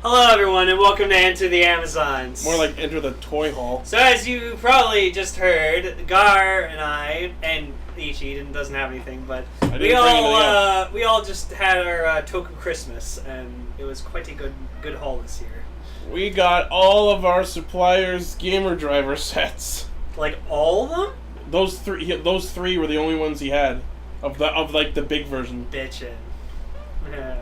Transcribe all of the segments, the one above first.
Hello everyone and welcome to Enter the Amazons. More like Enter the Toy Hall. So as you probably just heard, Gar and I, and Ichi doesn't have anything, but we all just had our Toku Christmas, and it was quite a good haul this year. We got all of our suppliers' gamer driver sets. Like all of them? Those three were the only ones he had of the big version. Bitchin'. Yeah.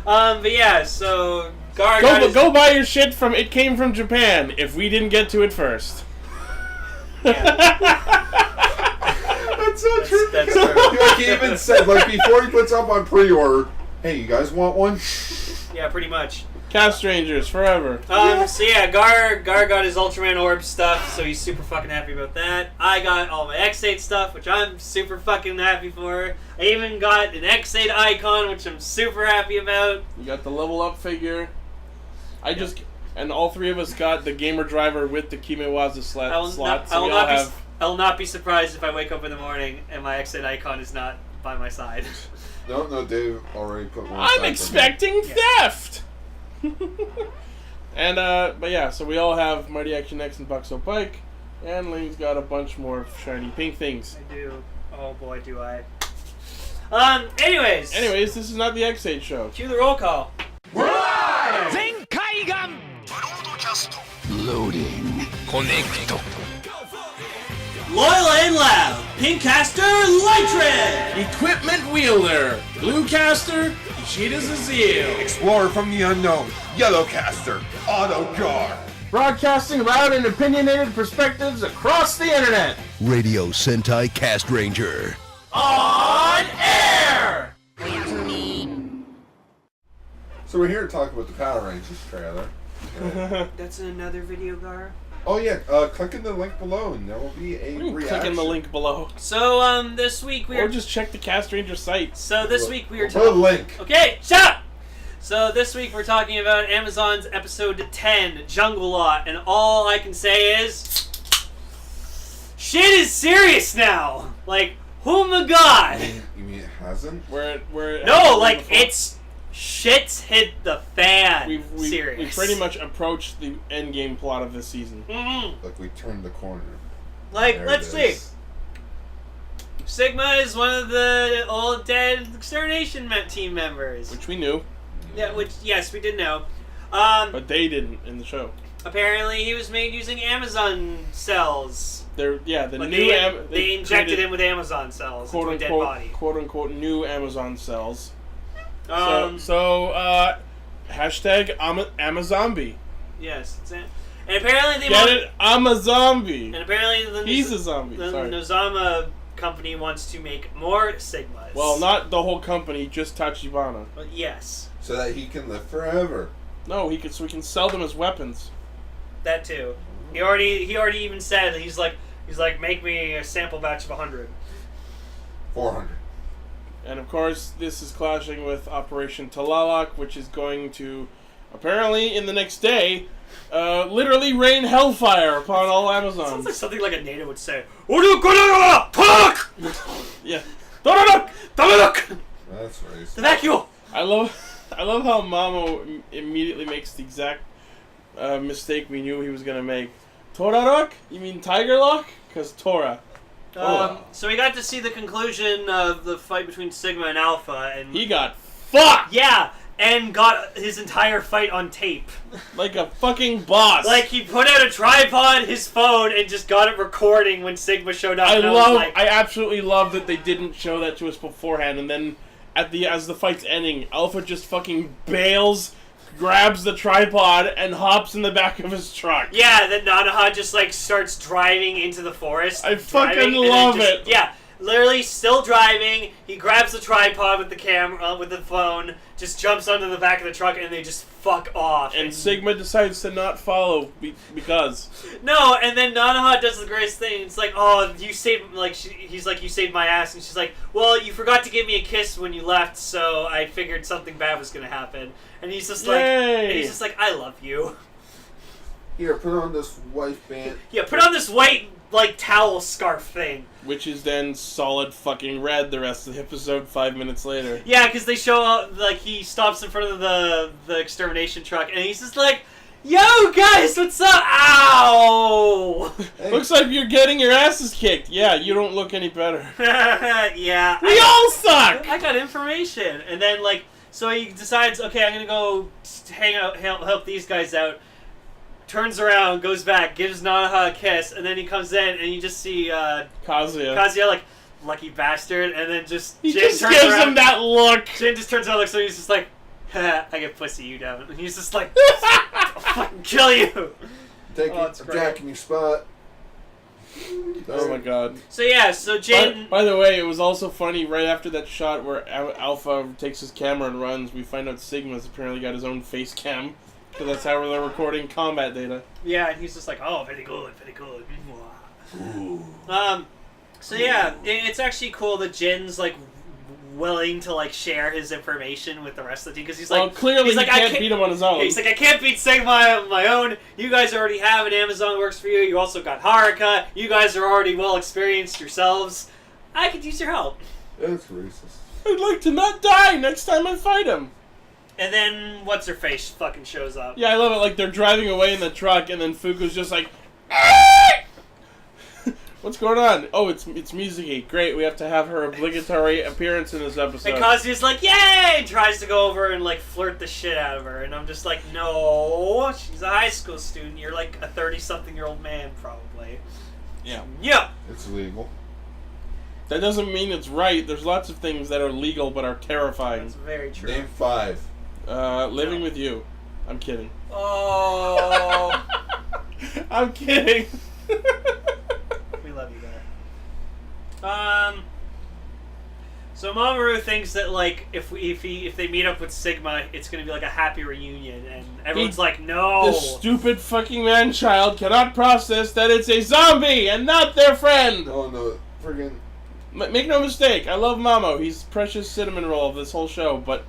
But yeah, so Gar go buy your shit from It Came From Japan if we didn't get to it first. Yeah. That's so true. That's true. Like he even said, like before he puts up on pre-order, hey, you guys want one? Yeah, pretty much. Castrangers forever. So yeah, Gar got his Ultraman Orb stuff, so he's super fucking happy about that. I got all my X8 stuff, which I'm super fucking happy for. I even got an X8 icon, which I'm super happy about. You got the level up figure. And all three of us got the gamer driver with the Kimewaza slot. I will not be surprised if I wake up in the morning and my X8 icon is not by my side. No, Dave already put one. I'm expecting theft! And, but yeah, so we all have Mighty Action X and Buxo Pike, and Lane's got a bunch more shiny pink things. I do. Oh boy, do I. Anyways, this is not the X8 show. Cue the roll call. We're live! Loading. Connect. Loyal and loud, Pinkcaster Lytrin! Equipment wielder, Bluecaster, Ishida's Azeel. Explorer from the unknown, Yellowcaster, Autogar. Broadcasting loud and opinionated perspectives across the internet. Radio Sentai Castranger. On air! So we're here to talk about the Power Rangers trailer. That's in another video, Gar. Oh yeah, click in the link below and there will be a reaction. Click in the link below. So, this week we Or just check the Castranger site. So this week we are talking... Put a link. Okay, shut up! So this week we're talking about Amazon's episode 10, Jungle Law, and all I can say is... shit is serious now! Like, oh my god! You mean it hasn't? It's... shit's hit the fan. Serious. We've pretty much approached the end game plot of this season. Mm-hmm. Like we turned the corner. Like, let's see. Sigma is one of the old dead extermination team members. Which we knew. Yeah, yes, we did know. But they didn't in the show. Apparently he was made using Amazon cells. They injected him with Amazon cells into a dead body. Quote unquote new Amazon cells. Hashtag Amazombie. Yes. And apparently they Get it? Amazombie. And apparently he's a zombie. The Sorry. Nozama company wants to make more Sigmas. Well, not the whole company, just Tachibana. But yes. So that he can live forever. No, we can sell them as weapons. That too. He already even said he's like make me a sample batch of 100. 400. And of course, this is clashing with Operation Talalak, which is going to, apparently, in the next day, literally rain hellfire upon all Amazons. Sounds like something like a native would say. Talalak! Yeah. Talalak! Talalak! That's racist. The vacuum! I love how Mamo immediately makes the exact mistake we knew he was going to make. Torarok? You mean Tiger Lock? Because Tora. So we got to see the conclusion of the fight between Sigma and Alpha, and he got fucked! Yeah, and got his entire fight on tape. Like a fucking boss. Like, he put out a tripod, his phone, and just got it recording when Sigma showed up. I absolutely love that they didn't show that to us beforehand, and then as the fight's ending, Alpha just fucking bails, grabs the tripod, and hops in the back of his truck. Yeah, then Nanaha just, starts driving into the forest. I fucking love it. Yeah, literally still driving, he grabs the tripod with the camera, with the phone, just jumps onto the back of the truck, and they just fuck off. And Sigma decides to not follow because... No, and then Nanaha does the greatest thing. It's like, oh, you saved, he's like, you saved my ass, and she's like, well, you forgot to give me a kiss when you left, so I figured something bad was gonna happen. And he's just like, I love you. Here, put on this white band. Yeah, put on this white, like, towel scarf thing. Which is then solid fucking red the rest of the episode 5 minutes later. Yeah, because they show up, like, he stops in front of the extermination truck, and he's just like, yo, guys, what's up? Ow! Hey. Looks like you're getting your asses kicked. Yeah, you don't look any better. Yeah. We all suck! I got information. And then, like, so he decides, okay, I'm gonna go hang out, help these guys out. Turns around, goes back, gives Nanaha a kiss, and then he comes in, and you just see Kazuya like, lucky bastard, and then just He Jin just turns gives around. him that look. Jin just turns around, like, so he's just like, I get pussy, you don't. And he's just like, I'll fucking kill you. It's great. Jack in your spot. Oh my god. So yeah, so Jin. By the way, it was also funny right after that shot where Alpha takes his camera and runs, we find out Sigma's apparently got his own face cam. Because that's how they're recording combat data. Yeah, and he's just like, oh, very good, very good. So yeah, it's actually cool that Jin's like willing to like share his information with the rest of the team because he's like, well, clearly he's he like, I can't beat him on his own. He's like, I can't beat Sigma on my own. You guys already have an Amazon works for you. You also got Haruka. You guys are already well experienced yourselves. I could use your help. That's racist. I'd like to not die next time I fight him. And then what's her face fucking shows up. Yeah, I love it. Like they're driving away in the truck, and then Fuku's just like, "What's going on? Oh, it's Mizuki. Great, we have to have her obligatory appearance in this episode." And Kazuya's like, "Yay!" and tries to go over and like flirt the shit out of her, and I'm just like, "No, she's a high school student. You're like a 30-something-year-old man, probably." Yeah. Yeah. It's illegal. That doesn't mean it's right. There's lots of things that are legal but are terrifying. That's very true. Name 5. Living with you. I'm kidding. Oh. I'm kidding. We love you there. So Mamoru thinks that like if they meet up with Sigma, it's gonna be like a happy reunion, and everyone's like, no. The stupid fucking man-child cannot process that it's a zombie and not their friend. Oh no, friggin'. Make no mistake, I love Mamo. He's precious cinnamon roll of this whole show, but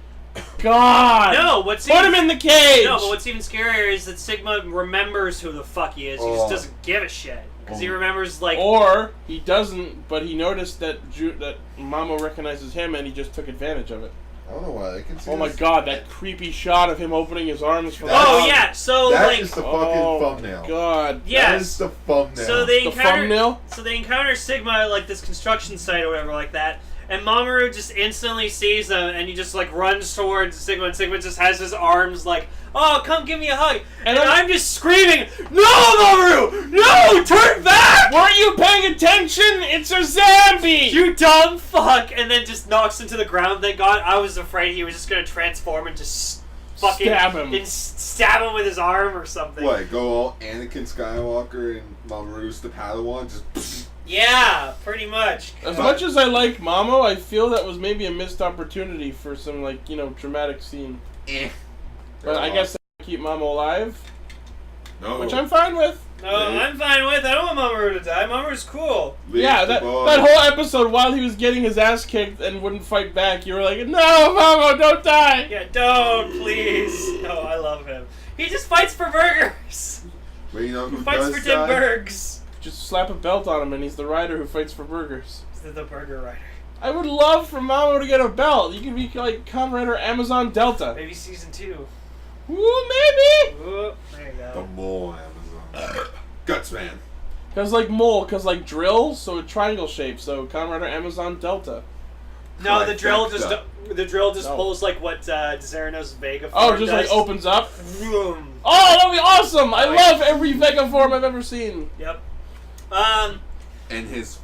God, no, put him in the cage. No, but what's even scarier is that Sigma remembers who the fuck he is. He just doesn't give a shit because he remembers like. Or he doesn't, but he noticed that that Mamo recognizes him and he just took advantage of it. I don't know why I can see. Oh my God, that creepy shot of him opening his arms for. Oh yeah, so that like. is the fucking thumbnail. God. Yes. That is the thumbnail. So they The encounter. thumbnail? So they encounter Sigma at like this construction site or whatever like that. And Mamoru just instantly sees them, and he just like runs towards Sigma, and Sigma just has his arms like, "Oh, come give me a hug!" And I'm just screaming, "No, Mamoru! No, turn back! Weren't you paying attention? It's a zombie! You dumb fuck!" And then just knocks into the ground. Thank God. I was afraid he was just gonna transform and just fucking Stab him. and stab him with his arm or something. What? Go all Anakin Skywalker and Mamoru's the Padawan? Just. Yeah, pretty much. As much as I like Mamo, I feel that was maybe a missed opportunity for some, like, dramatic scene. But I guess they keep Mamo alive, No. which I'm fine with. No, I'm fine with. I don't want Mamoru to die. Mamoru's cool. Yeah, that whole episode, while he was getting his ass kicked and wouldn't fight back, you were like, "No, Mamo, don't die!" Yeah, don't, please. No, I love him. He just fights for burgers. But you know who He fights does for Tim die? Bergs. Just slap a belt on him and he's the rider who fights for burgers. The burger rider. I would love for Mamo to get a belt. You could be like Kamen Rider Amazon Delta. Maybe season 2. Ooh, maybe! Ooh, there you The go. mole Amazon. Guts man. Cause like mole, cause like drill, so triangle shape, so Kamen Rider Amazon Delta. No, the drill just No. pulls like what Zeranos Vega Oh, form just does. like opens up? Vroom. Oh, that'd be awesome! I Like- love every Vega form I've ever seen. Yep. And his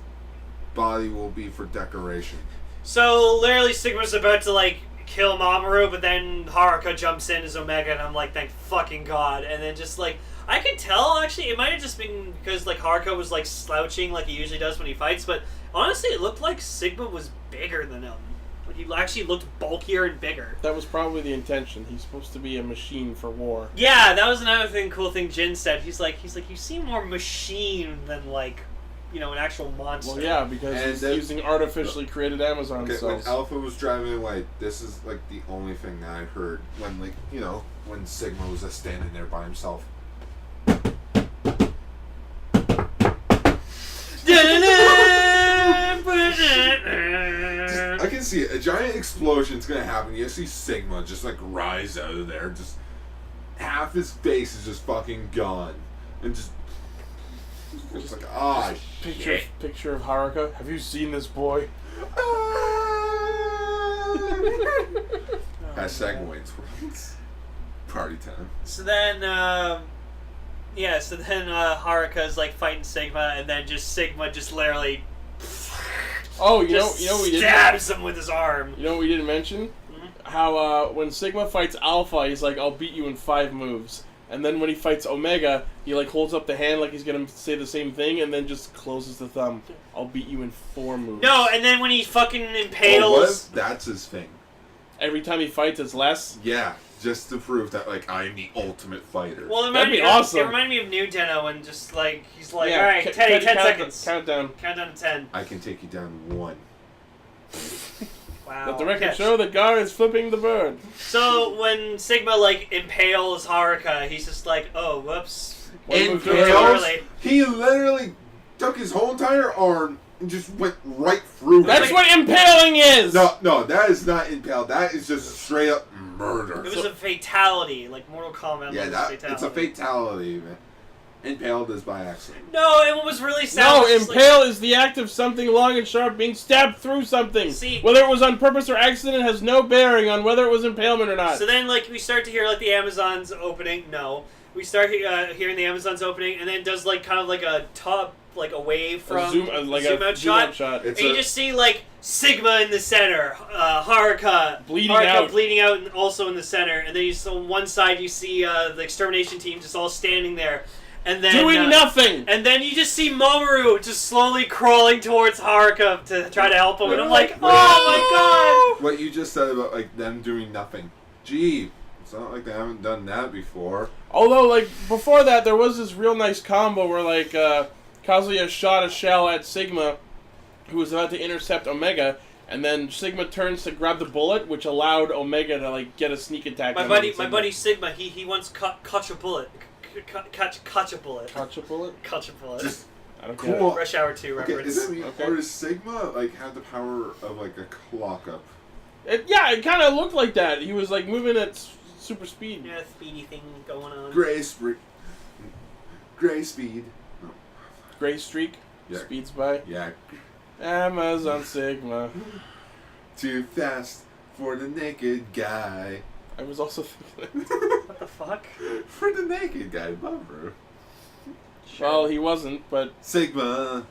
body will be for decoration. So literally Sigma's about to like kill Mamoru, but then Haruka jumps in as Omega, and I'm like, thank fucking God. And then just like, I could tell actually, it might have just been because like Haruka was like slouching like he usually does when he fights, but honestly it looked like Sigma was bigger than him. Like he actually looked bulkier and bigger. That was probably the intention. He's supposed to be a machine for war. Yeah, that was another cool thing Jin said. He's like, you seem more machine than like, an actual monster. Well, yeah, because And he's then- using artificially created Amazon Okay, when cells. Alpha was driving away, this is like the only thing that I heard when when Sigma was just standing there by himself. I can see it. A giant explosion's gonna happen. You see Sigma just like rise out of there. Just half his face is just fucking gone, and just it's like Picture of Haruka. Have you seen this boy? Hashtag Wayne's World. Party time. So then, Haruka's like fighting Sigma, and then just Sigma just literally. Oh, you know we didn't. Stabs him with his arm. You know what we didn't mention? Mm-hmm. How when Sigma fights Alpha, he's like, "I'll beat you in 5 moves." And then when he fights Omega, he like holds up the hand like he's gonna say the same thing, and then just closes the thumb. "I'll beat you in 4 moves." No, and then when he fucking impales. Oh, what if that's his thing? Every time he fights, it's less. Yeah, just to prove that like I'm the ultimate fighter. Well, That'd be awesome. It reminded me of New Deno when just like he's like, Yeah, all right, Teddy, 10 seconds. Countdown. Countdown to 10. I can take you down 1. Wow. Let the record Yes. show that Gar is flipping the bird. So when Sigma like impales Haruka, he's just like, oh, whoops. Impales? He literally took his whole entire arm and just went right through. That's it. what impaling is. No, that is not impale. That is just straight up murder. It was a fatality, like Mortal Kombat. Yeah, fatality. it's a fatality, man. Impaled is by accident. No, it was really sad. No, It was just, impale is the act of something long and sharp being stabbed through something. See- Whether it was on purpose or accident has no bearing on whether it was impalement or not. So then, like, we start to hear like the Amazons opening. No, we start hearing the Amazons opening, and then it does like kind of like a top, like away from zoom out out shot. It's And you just see like Sigma in the center, Haruka Bleeding out, and also in the center, and then on one side you see the extermination team just all standing there, and then doing nothing. and then you just see Mamoru just slowly crawling towards Haruka to try to help him, and I'm like, oh my What you just said about like them doing nothing. Gee, it's not like they haven't done that before. Although, like, before that, there was this real nice combo where, like, Kazuya shot a shell at Sigma, who was about to intercept Omega, and then Sigma turns to grab the bullet, which allowed Omega to, like, get a sneak attack. god! My buddy Sigma, he once catch a bullet. Catch a bullet. Catch a bullet? Catch a bullet. Just I don't get cool. Rush Hour 2 Okay, reference. is it Okay. or does Sigma like have the power of like a clock up? it. It kind of looked like that. He was, like, moving at super speed. Yeah, speedy thing going on. Gray speed. No. Gray streak. Yeah. Speeds by. Yeah. Amazon Sigma. Too fast for the naked guy. I was also thinking What the fuck? For the naked guy, Mamoru. Well, he wasn't, but... Sigma,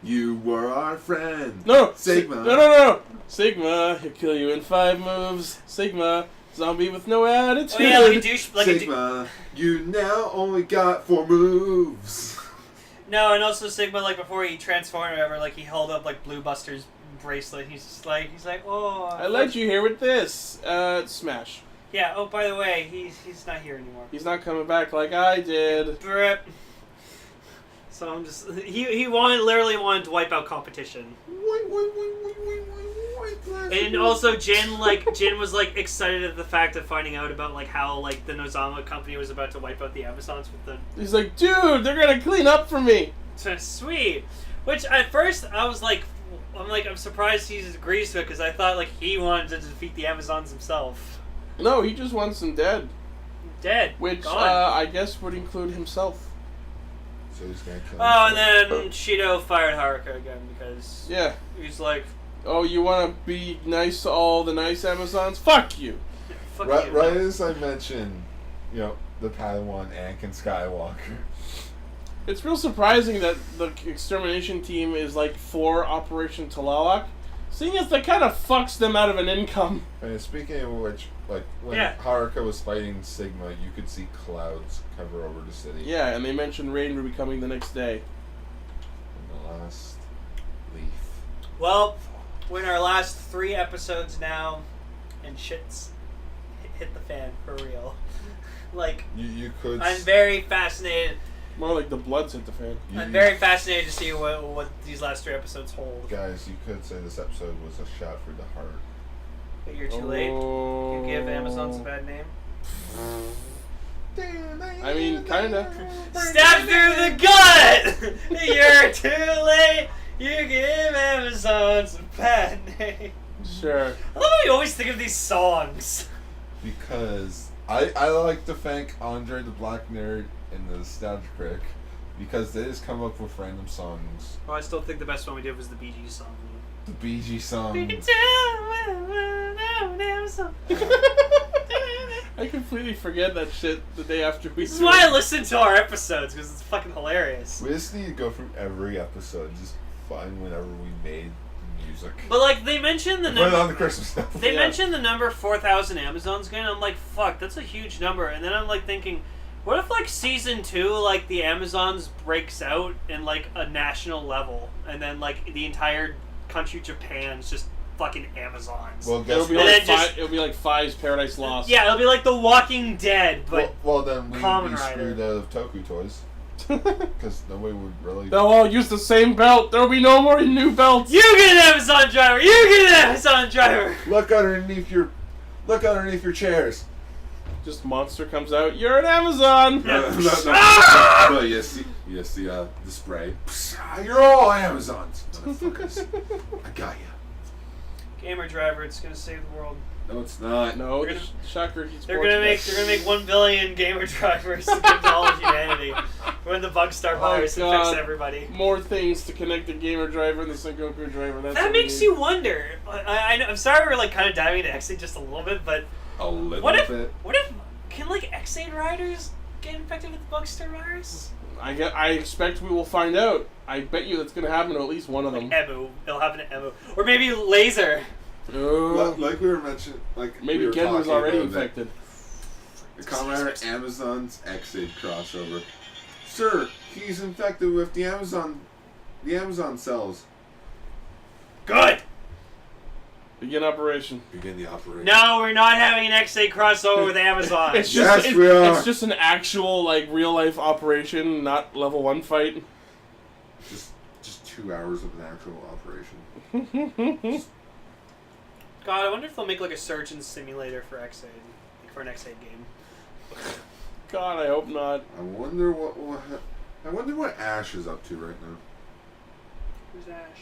you were our friend. No! Sigma. No! Sigma, he'll kill you in 5 moves. Sigma, zombie with no attitude. Oh yeah, like a douche. Sigma, you now only got 4 moves. No, and also Sigma, like before he transformed or whatever, like he held up like Blue Buster's bracelet. He's just like, oh. I let you here with this. Smash. Yeah. Oh, by the way, he's not here anymore. He's not coming back like I did. Brip. So I'm just he literally wanted to wipe out competition. And also Jin was like excited at the fact of finding out about like how like the Nozomu company was about to wipe out the Amazons with the He's like, dude, they're gonna clean up for me. sweet. Which at first I was like, I'm surprised he agrees to it because I thought like he wanted to defeat the Amazons himself. No, he just wants them dead. Dead. Which, Gone. I guess would include himself. So he's gonna kill Oh, and himself. then Shido fired Haruka again because Yeah. he's like, Oh, you wanna be nice to all the nice Amazons? Fuck you. fuck Right, you. right as I mentioned, the Padawan Anakin Skywalker. It's real surprising that the extermination team is like for Operation Talalak, seeing as that kind of fucks them out of an income. And speaking of which, like when Yeah. Haruka was fighting Sigma, you could see clouds cover over the city. Yeah, and they mentioned rain will be coming the next day. And the last leaf. Well, we're in our last 3 episodes now, and shit's hit the fan for real. Like, You could. I'm very fascinated. More like the bloods hit the fan. I'm very fascinated to see what these last 3 episodes hold. Guys, you could say this episode was a shot for the heart. But you're too late. You give Amazons a bad name. I mean, kinda. Stab through the gut! You're too late! You give Amazons a bad name. Sure. I love how you always think of these songs. Because I like to thank Andre the Black Nerd and the Nostalgia Critic because they just come up with random songs. Well, I still think the best one we did was the Bee Gees song. The Bee Gees song. I completely forget that shit the day after we This is why I listen to our episodes, because it's fucking hilarious. We just need to go through every episode, just find whenever we made music. But, like, they mentioned the Put it on number... the Christmas stuff. They mentioned the number 4,000 Amazons again. I'm like, fuck, that's a huge number. And then I'm, like, thinking... What if, like, season 2, like, the Amazons breaks out in, like, a national level, and then, like, the entire country Japan's just fucking Amazons? Well, It'll guess be, And like then just- it'll be like Five's Paradise Lost. Yeah, it'll be like The Walking Dead, but well, then we would Kamen be Rider. screwed out of Toku Toys. Because nobody would really... They'll all use the same belt. There'll be no more new belts. you get an Amazon driver! You get an Amazon driver! Look underneath your chairs. Just Monster comes out. You're an Amazon. No, you see the spray. You're all Amazons, motherfuckers. I got you. Gamer driver, it's gonna save the world. No, it's not. No, They're gonna- shocker. He's They're gonna make 1 billion gamer drivers to give to all of humanity when the Bugstar virus infects God. everybody. more things to connect the gamer driver and the Sengoku driver. That's That what we makes need. you wonder. I'm sorry we're like kind of diving into X-Aid just a little bit, but A little what if bit. can like X-Aid riders get infected with the Bugstar virus? I expect we will find out. I bet you that's gonna happen to at least one of them. Emu. It'll happen to Emu. Or maybe Laser. Like we were mentioning, Maybe we were Ken was talking already about infected. The Kamen Rider Amazon's X-Aid crossover. Sir, he's infected with the Amazon cells. Good. Begin operation. Begin the operation. No, we're not having an X-Aid crossover with Amazon. It's Yes, just, we are. It's just an actual like real life operation, not level 1 fight. Just 2 hours of an actual operation. God, I wonder if they'll make like a surgeon simulator for X-Aid, like for an X-Aid game. God, I hope not. I wonder what Ash is up to right now. Who's Ash?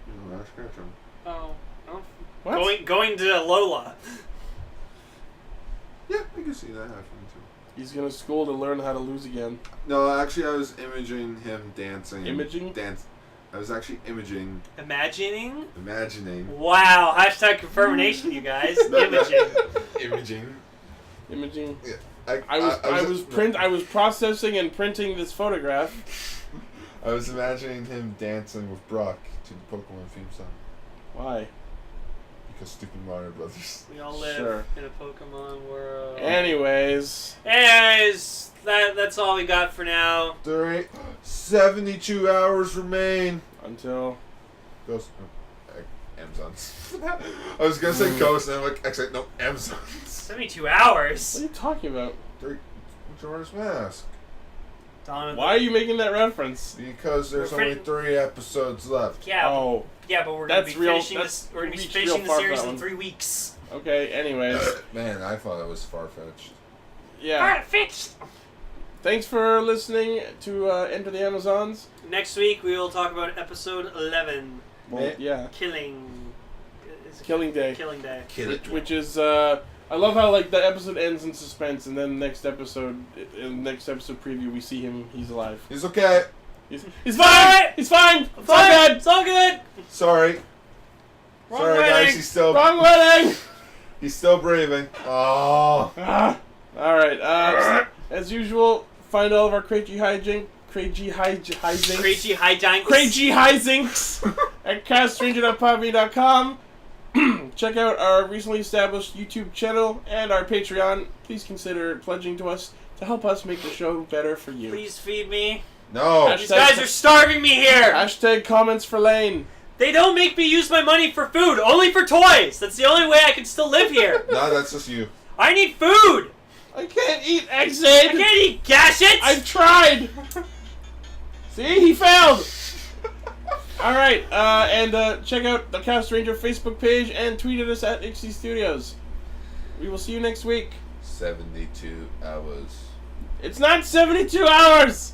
You know, Ash Ketchum. Oh, What? Going to Lola. Yeah, I can see that happening too. He's gonna school to learn how to lose again. No, actually, I was imaging him dancing. Imaging? I was actually imagining. Wow, hashtag confirmation, you guys. Imaging. Imaging. Yeah. I I was processing and printing this photograph. I was imagining him dancing with Brock to the Pokemon theme song. Why? Because stupid Mario Brothers. We all live Sure. in a Pokemon world. Anyways, that's all we got for now. 72 hours remain. until Ghost. Amazons. I was gonna say Ghost, and I'm like, actually, no, Amazons. 72 what hours. are you talking about? Majora's Mask. Dawn Why are you making that reference? Because there's We're only 3 episodes left. Yeah, Oh, but we're gonna be that's real- finishing that's- this. We're gonna be reached finishing real the far for series that in one. 3 weeks. okay. Anyways, Man, I thought it was far-fetched. yeah. Fixed. Thanks for listening to Enter the Amazons. Next week we will talk about episode 11, Well, yeah. Killing. is it Killing Day. Killing Day. Which is I love how like the episode ends in suspense, and then next episode preview we see him. He's alive. He's okay. He's All right. fine. He's fine. It's all Fine, good. It's all good. Sorry. Wrong Sorry, wedding. guys. Wrong wedding. He's still breathing. Oh. Ah. All right. As usual, find all of our crazy hijinks. Crazy hijinks. Crazy hijinks at castranger.podme.com. Check out our recently established YouTube channel and our Patreon. Please consider pledging to us to help us make the show better for you. Please feed me. No. These guys are starving me here. Hashtag comments for Lane. They don't make me use my money for food, only for toys. That's the only way I can still live here. No, that's just you. I need food. I can't eat X-Aid. I can't eat gadgets. I've tried. See, he failed. All right, and check out the Castranger Facebook page and tweet at us at Ixie Studios. We will see you next week. 72 hours. It's not 72 hours.